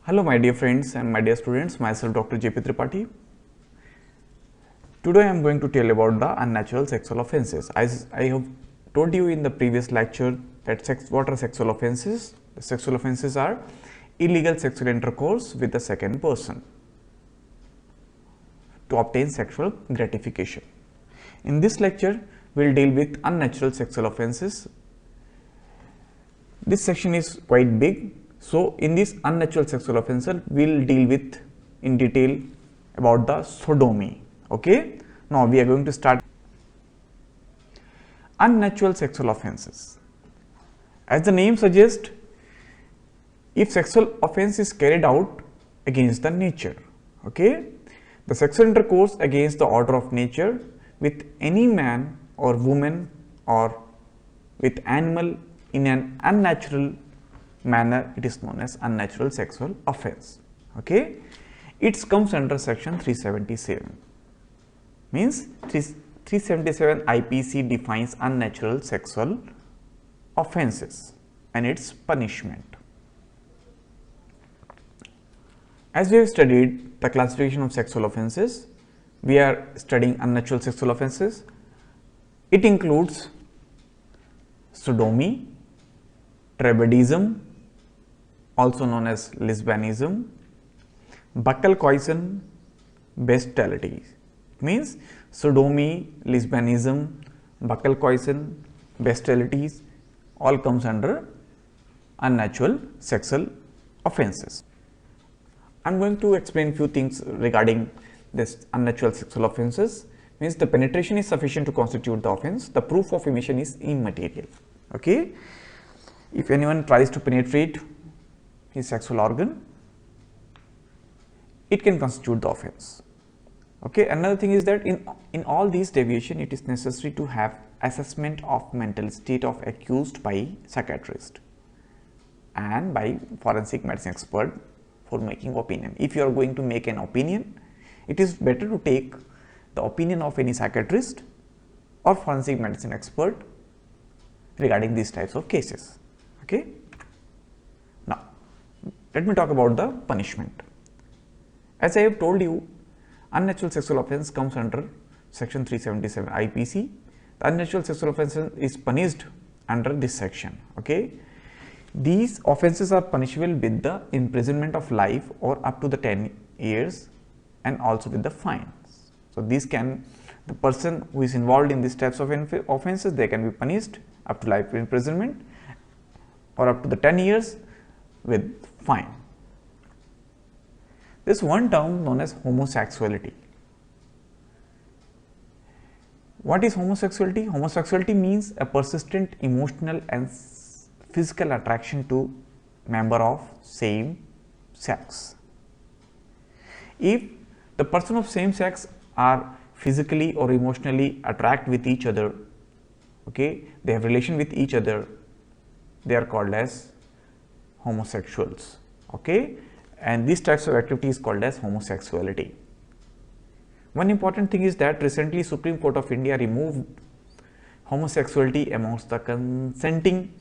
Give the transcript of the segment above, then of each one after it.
Hello my dear friends and my dear students, myself Dr. J.P. Tripathi. Today I am going to tell about the unnatural sexual offences. As I have told you in the previous lecture that what are sexual offences? The sexual offences are illegal sexual intercourse with the second person to obtain sexual gratification. In this lecture, we will deal with unnatural sexual offences. This section is quite big. So, in this unnatural sexual offence, we will deal with in detail about the sodomy. Okay. Now, we are going to start unnatural sexual offences. As the name suggests, if sexual offence is carried out against the nature, okay, the sexual intercourse against the order of nature with any man or woman or with animal in an unnatural manner, it is known as unnatural sexual offence. Okay, it comes under section 377. Means 377 IPC defines unnatural sexual offences and its punishment. As we have studied the classification of sexual offences, we are studying unnatural sexual offences. It includes sodomy, tribadism, also known as lesbianism, buccal coition, bestiality. It means sodomy, lesbianism, buccal coition, bestialities all comes under unnatural sexual offences. I am going to explain few things regarding this unnatural sexual offences. Means the penetration is sufficient to constitute the offence, the proof of emission is immaterial. Okay. If anyone tries to penetrate his sexual organ, it can constitute the offence. Okay. Another thing is that in all these deviation, it is necessary to have assessment of mental state of accused by psychiatrist and by forensic medicine expert for making opinion. If you are going to make an opinion, it is better to take the opinion of any psychiatrist or forensic medicine expert regarding these types of cases. Okay. Now, let me talk about the punishment. As I have told you, unnatural sexual offence comes under section 377 IPC. The unnatural sexual offence is punished under this section. Okay. These offences are punishable with the imprisonment of life or up to the 10 years and also with the fines. So, these can, the person who is involved in these types of offences, they can be punished up to life imprisonment or up to the 10 years with fine. This one term known as homosexuality. What is homosexuality? Homosexuality means a persistent emotional and physical attraction to member of same sex. If the person of same sex are physically or emotionally attract with each other, okay, they have relation with each other, they are called as homosexuals. Okay, and these types of activity is called as homosexuality. One important thing is that recently Supreme Court of India removed homosexuality amongst the consenting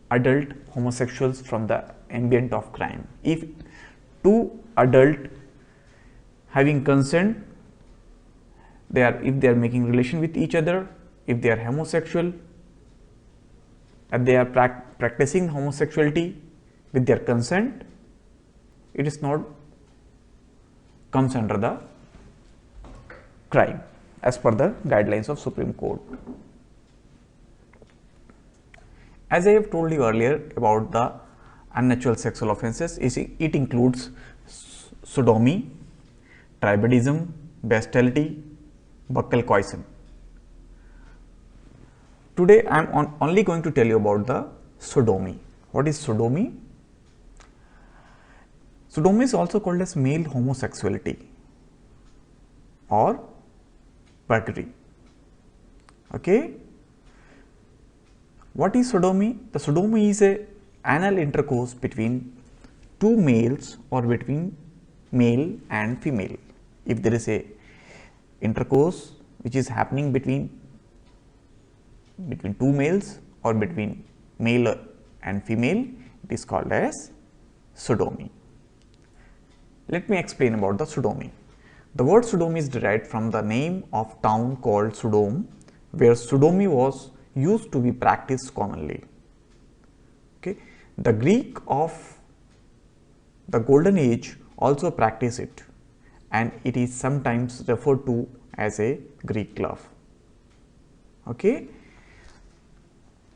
adult homosexuals from the ambient of crime. If two adult having consent, if they are making relation with each other, if they are homosexual, and they are practicing homosexuality with their consent, it is not comes under the crime as per the guidelines of Supreme Court. As I have told you earlier about the unnatural sexual offences, it includes sodomy, tribadism, bestiality, buccal coition. Today I am only going to tell you about the sodomy. What is sodomy? Sodomy is also called as male homosexuality or buggery. Okay. What is sodomy? The sodomy is a anal intercourse between two males or between male and female. If there is a intercourse which is happening between two males or between male and female, it is called as sodomy. Let me explain about the sodomy. The word sodomy is derived from the name of town called Sodom, where sodomy was used to be practiced commonly. Okay. The Greek of the Golden Age also practice it, and it is sometimes referred to as a Greek love. Okay.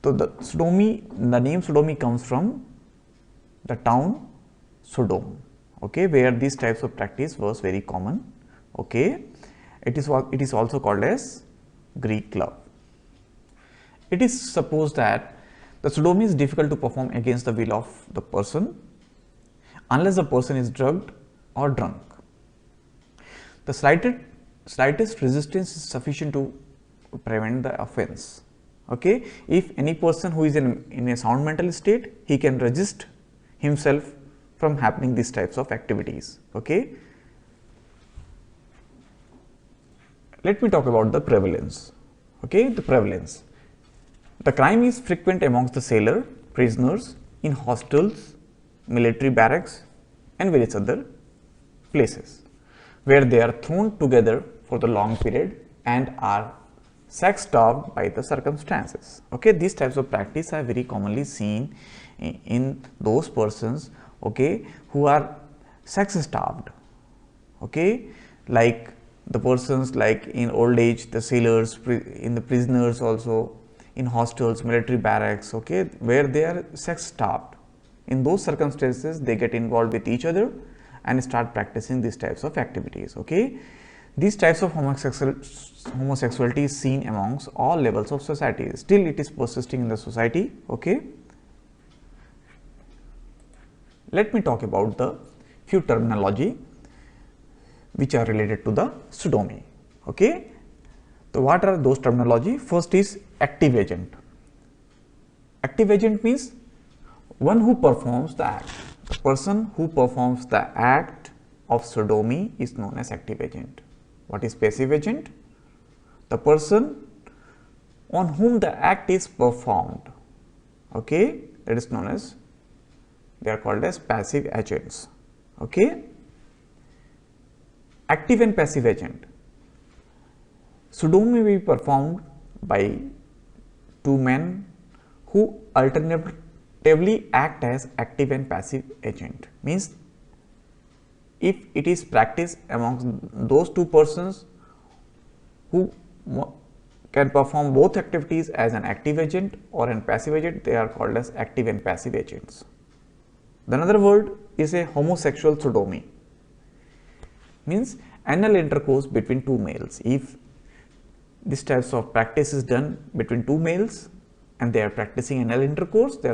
So, the name sodomy comes from the town Sodom, okay, where these types of practice was very common. Okay. It is also called as Greek love. It is supposed that the sodomy is difficult to perform against the will of the person unless the person is drugged or drunk. The slightest resistance is sufficient to prevent the offense. Okay. If any person who is in a sound mental state, he can resist himself from happening these types of activities. Okay. Let me talk about the prevalence. Okay. The prevalence. The crime is frequent amongst the sailor, prisoners, in hostels, military barracks and various other places where they are thrown together for the long period and are sex starved by the circumstances. Okay. These types of practice are very commonly seen in those persons, okay, who are sex starved. Okay. Like the persons like in old age, the sailors, in the prisoners also, in hostels, military barracks, okay, where they are sex starved. In those circumstances, they get involved with each other and start practicing these types of activities. Okay. These types of homosexuality is seen amongst all levels of society. Still, it is persisting in the society. Okay. Let me talk about the few terminology which are related to the sodomy. Okay. So, what are those terminology? First is active agent. Active agent means one who performs the act. The person who performs the act of sodomy is known as active agent. What is passive agent? The person on whom the act is performed. Okay, that is known as, they are called as passive agents. Okay. Active and passive agent. Sodomy may be performed by two men who alternatively act as active and passive agent. Means if it is practiced amongst those two persons who can perform both activities as an active agent or an passive agent, they are called as active and passive agents. The another word is a homosexual sodomy. Means anal intercourse between two males. If this types of practice is done between two males and they are practicing anal intercourse, they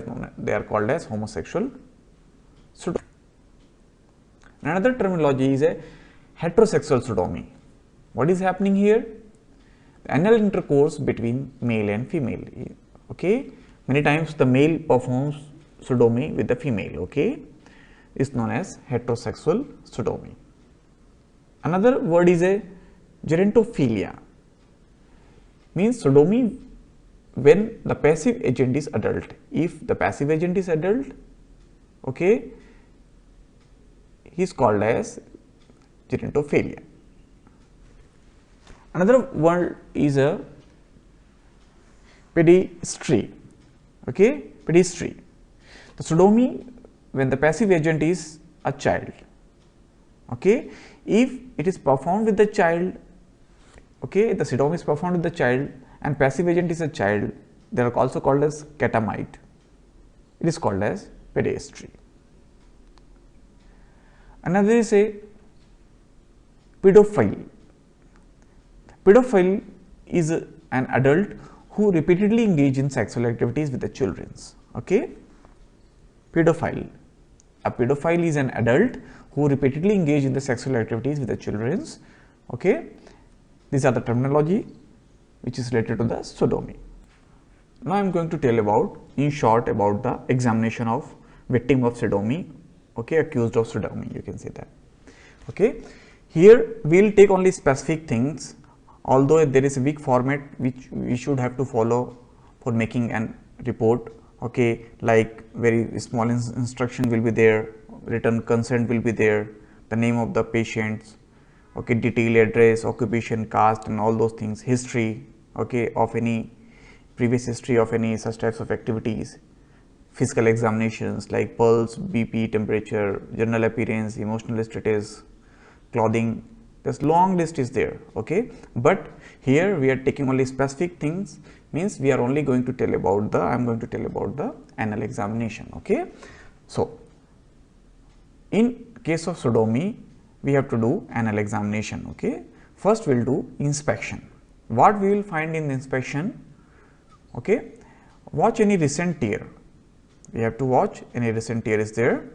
are called as homosexual sodomy. Another terminology is a heterosexual sodomy. What is happening here? Anal intercourse between male and female. Okay, many times the male performs sodomy with the female. Okay, is known as heterosexual sodomy. Another word is a gerontophilia. Means sodomy when the passive agent is adult. If the passive agent is adult, okay, he is called as gerontophilia. Another word is a pedestry. Okay, pedestry. The sodomy when the passive agent is a child. Okay, if it is performed with the child, okay, the sodomy is performed with the child and passive agent is a child, they are also called as catamite. It is called as pedestry. Another is a pedophile. Pedophile is an adult who repeatedly engage in sexual activities with the children. Okay, pedophile. A pedophile is an adult who repeatedly engage in the sexual activities with the children. Okay, these are the terminology which is related to the sodomy. Now I am going to tell about, in short, about the examination of victim of sodomy. Okay, accused of sodomy, you can say that. Okay, here we will take only specific things, although there is a weak format which we should have to follow for making an report. Okay, like very small instruction will be there, written consent will be there, the name of the patients, okay, detail, address, occupation, caste, and all those things, history, okay, of any previous history of any such types of activities, physical examinations like pulse, BP, temperature, general appearance, emotional status, clothing. This long list is there, okay, but here we are taking only specific things, means we are only going to tell about the, I am going to tell about the anal examination, okay. So, in case of sodomy, we have to do anal examination, okay. First we will do inspection. What we will find in inspection, okay, watch any recent tear. We have to watch any recent tear is there,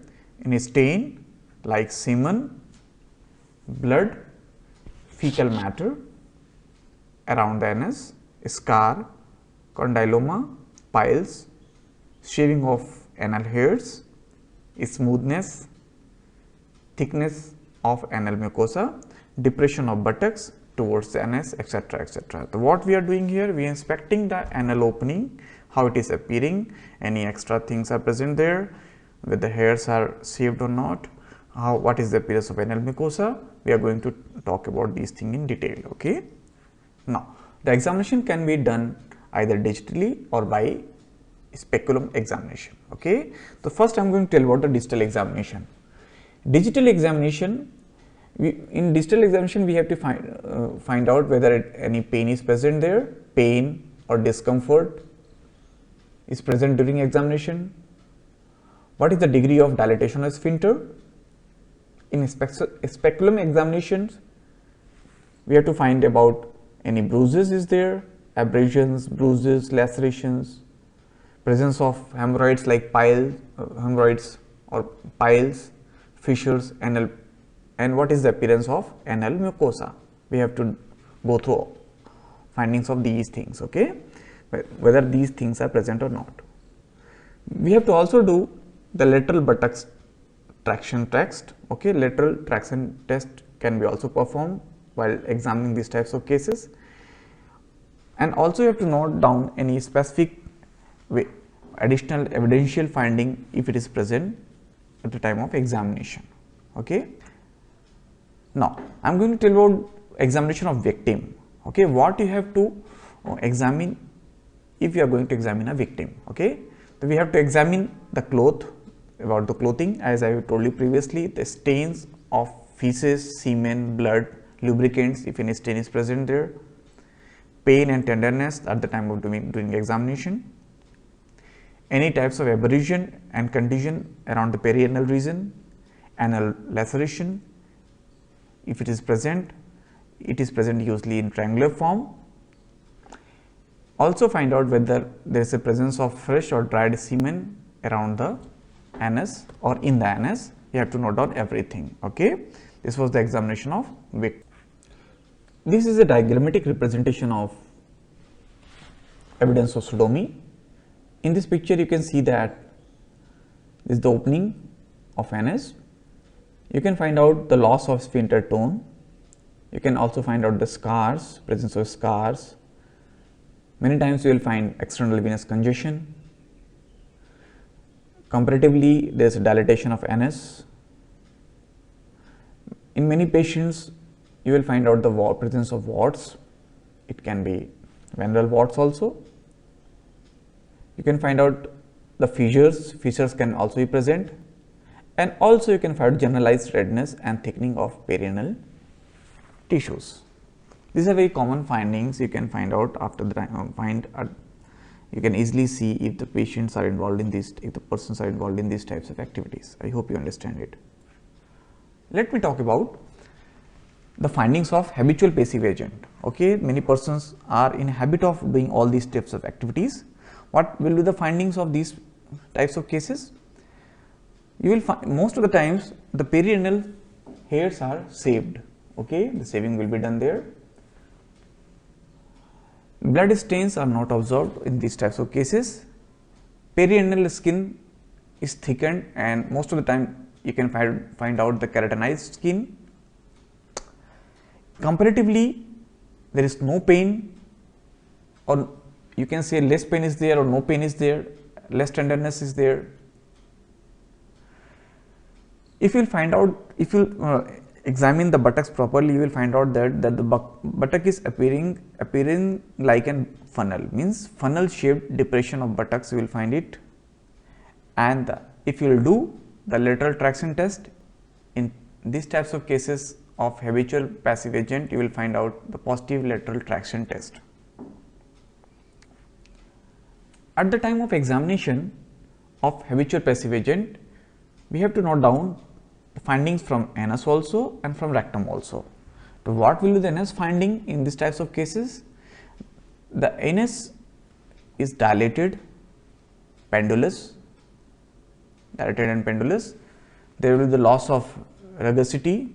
any stain like semen, blood, fecal matter around the anus, scar, condyloma, piles, shaving of anal hairs, smoothness, thickness of anal mucosa, depression of buttocks towards the anus, etc., etc. So, what we are doing here, we are inspecting the anal opening, how it is appearing, any extra things are present there, whether the hairs are shaved or not, what is the appearance of anal mucosa. We are going to talk about these things in detail, okay. Now, the examination can be done either digitally or by speculum examination, okay. So, first I am going to tell about the digital examination. Digital examination, in digital examination we have to find out whether any pain is present there, pain or discomfort is present during examination, what is the degree of dilatation of sphincter. In speculum examinations, we have to find about any bruises is there, abrasions, bruises, lacerations, presence of hemorrhoids like hemorrhoids or piles, fissures, anal, and what is the appearance of anal mucosa. We have to go through findings of these things, okay, whether these things are present or not. We have to also do the lateral buttocks traction test, okay. Lateral traction test can be also performed while examining these types of cases, and also you have to note down any specific additional evidential finding if it is present at the time of examination, okay. Now, I am going to tell about examination of victim, okay. What you have to examine if you are going to examine a victim, okay. So, we have to examine the about the clothing, as I have told you previously, the stains of feces, semen, blood, lubricants, if any stain is present there, pain and tenderness at the time of doing examination, any types of abrasion and contusion around the perianal region, anal laceration, if it is present usually in triangular form. Also find out whether there is a presence of fresh or dried semen around the anus or in the anus. You have to note down everything, okay. This was the examination of victim. This is a diagrammatic representation of evidence of sodomy. In this picture you can see that this is the opening of anus. You can find out the loss of sphincter tone. You can also find out the scars, presence of scars. Many times you will find external venous congestion. Comparatively, there is a dilatation of anus. In many patients, you will find out the presence of warts. It can be venereal warts also. You can find out the fissures can also be present, and also you can find generalized redness and thickening of perianal tissues. These are very common findings you can find out after the you can easily see if the patients are involved in these, if the persons are involved in these types of activities. I hope you understand it. Let me talk about the findings of habitual passive agent. Okay, many persons are in habit of doing all these types of activities. What will be the findings of these types of cases? You will find most of the times the perianal hairs are shaved. Okay, the shaving will be done there. Blood stains are not observed in these types of cases. Perianal skin is thickened, and most of the time you can find out the keratinized skin. Comparatively, there is no pain, or you can say less pain is there or no pain is there, less tenderness is there. If you find out, if you examine the buttocks properly, you will find out that the buttock is appearing like a funnel, means funnel shaped depression of buttocks, you will find it. And if you will do the lateral traction test in these types of cases of habitual passive agent, you will find out the positive lateral traction test. At the time of examination of habitual passive agent, we have to note down the findings from anus also and from rectum also. So, what will be the anus finding in these types of cases? The anus is dilated, pendulous, dilated and pendulous. There will be the loss of rugosity,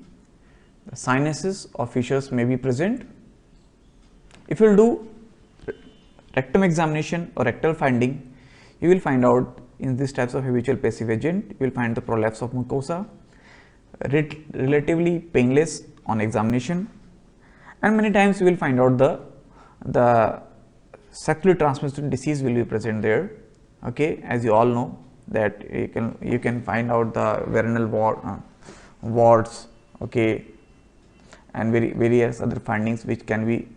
the sinuses or fissures may be present. If you will do rectum examination or rectal finding, you will find out in these types of habitual passive agent, you will find the prolapse of mucosa, relatively painless on examination, and many times you will find out the sexually transmitted disease will be present there. Okay, as you all know that you can find out the venereal warts, okay, and various other findings which can be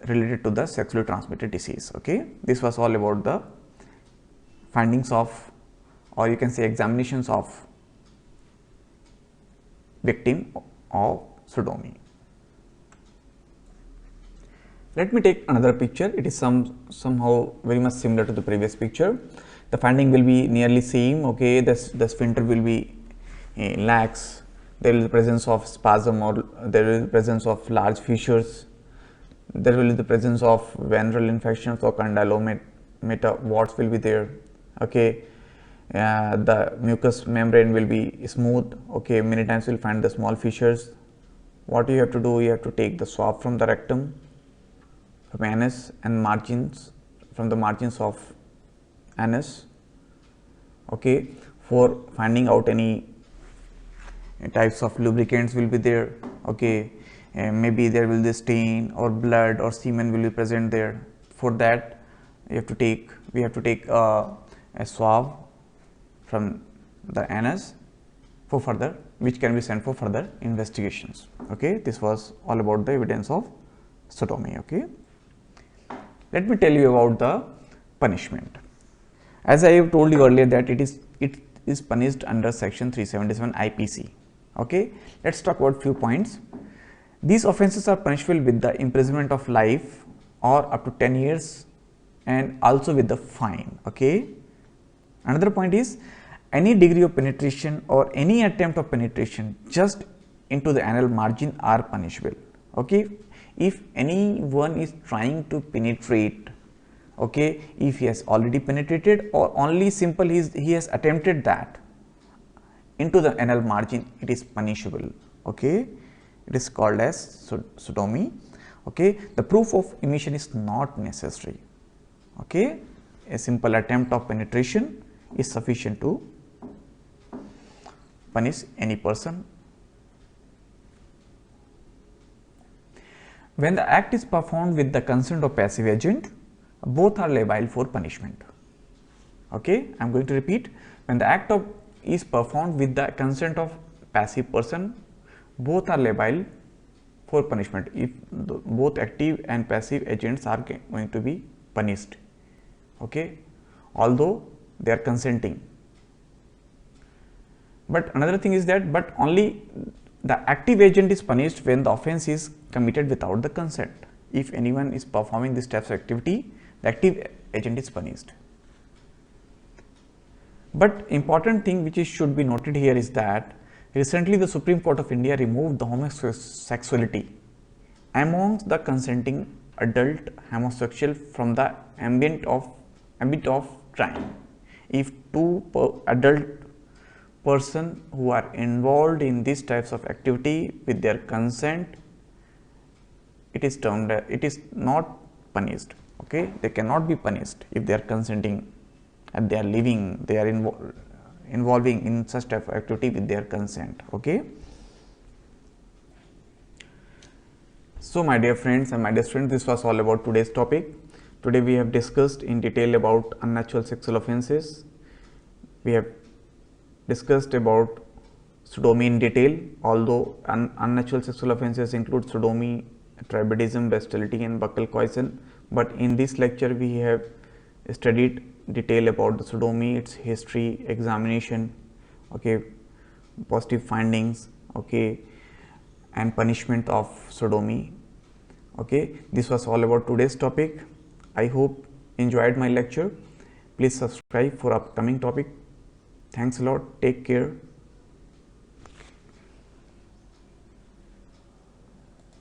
related to the sexually transmitted disease. Okay, this was all about the findings of, or you can say examinations of victim of sodomy. Let me take another picture. It is somehow very much similar to the previous picture. The finding will be nearly same. Okay, the sphincter will be lax. There is the presence of spasm, or there is the presence of large fissures. There will be the presence of venereal infections or condylomata warts will be there. Okay, the mucous membrane will be smooth. Okay, many times you will find the small fissures. What you have to do, you have to take the swab from the rectum, from anus, and margins, from the margins of anus, okay, for finding out any types of lubricants will be there. Okay, maybe there will be stain or blood or semen will be present there. For that, we have to take a swab from the anus for further, which can be sent for further investigations. Okay, this was all about the evidence of sodomy. Okay, let me tell you about the punishment. As I have told you earlier that it is punished under section 377 IPC. Okay, let's talk about few points. These offences are punishable with the imprisonment of life or up to 10 years and also with the fine. Okay, another point is any degree of penetration or any attempt of penetration just into the anal margin are punishable. Okay, if anyone is trying to penetrate, okay, if he has already penetrated or only simple he has attempted that into the anal margin, it is punishable. Okay, it is called as sodomy. Okay, the proof of emission is not necessary. Okay, a simple attempt of penetration is sufficient to punish any person. When the act is performed with the consent of passive agent, both are liable for punishment. Okay, I am going to repeat. When the act is performed with the consent of passive person, both are liable for punishment if both active and passive agents are going to be punished. Okay, although they are consenting. But another thing is that, but only the active agent is punished when the offence is committed without the consent. If anyone is performing this type of activity, the active agent is punished. But important thing which should be noted here is that recently the Supreme Court of India removed the homosexuality amongst the consenting adult homosexual from the ambit of crime. If two adult person who are involved in these types of activity with their consent, it is not punished. Okay, they cannot be punished if they are consenting and they are living, they are involving in such type of activity with their consent. Okay. So, my dear friends and my dear students, this was all about today's topic. Today we have discussed in detail about unnatural sexual offences. We have discussed about sodomy in detail, although unnatural sexual offences include sodomy, tribadism, bestiality and buccal coition. But in this lecture we have studied detail about the sodomy, its history, examination, okay, positive findings, okay, and punishment of sodomy. Okay, this was all about today's topic. I hope enjoyed my lecture. Please subscribe for upcoming topic. Thanks a lot. Take care.